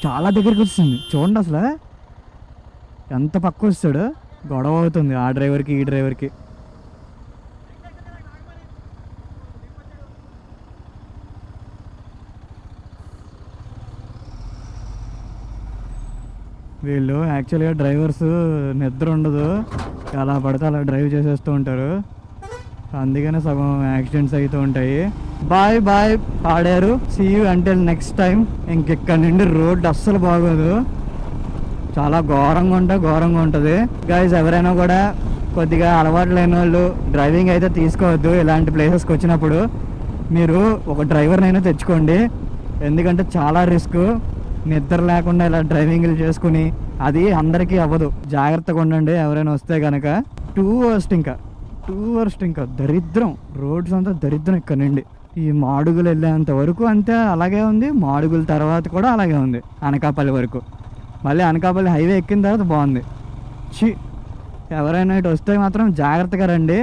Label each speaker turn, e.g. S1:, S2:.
S1: చాలా దగ్గరికి వస్తుంది చూడండి, అసలు ఎంత పక్క వస్తాడు. గొడవ అవుతుంది ఆ డ్రైవర్కి ఈ డ్రైవర్కి. వీళ్ళు యాక్చువల్గా డ్రైవర్స్ నిద్ర ఉండదు, అలా పడితే అలా డ్రైవ్ చేసేస్తూ ఉంటారు, అందుకనే సగం యాక్సిడెంట్స్ అవుతూ ఉంటాయి. బాయ్ బాయ్ పాడారు, see you until next time. ఇంకెక్కడ నుండి రోడ్డు అస్సలు బాగోదు, చాలా ఘోరంగా ఉంటుంది గైస్. ఎవరైనా కూడా కొద్దిగా అలవాటు లేని వాళ్ళు డ్రైవింగ్ అయితే తీసుకోవద్దు ఇలాంటి ప్లేసెస్కి వచ్చినప్పుడు. మీరు ఒక డ్రైవర్నైనా తెచ్చుకోండి, ఎందుకంటే చాలా రిస్క్. నిద్ర లేకుండా ఇలా డ్రైవింగ్లు చేసుకుని అది అందరికీ అవ్వదు. జాగ్రత్తగా ఉండండి ఎవరైనా వస్తే కనుక. టూ వర్స్ట్ ఇంకా దరిద్రం, రోడ్స్ అంతా దరిద్రం. ఇక్కడ నుండి ఈ మాడుగులు వెళ్ళేంత వరకు అంతే అలాగే ఉంది, మాడుగుల తర్వాత కూడా అలాగే ఉంది అనకాపల్లి వరకు. మళ్ళీ అనకాపల్లి హైవే ఎక్కిన తర్వాత బాగుంది. ఎవరైనా ఇటు వస్తే మాత్రం జాగ్రత్తగా రండి.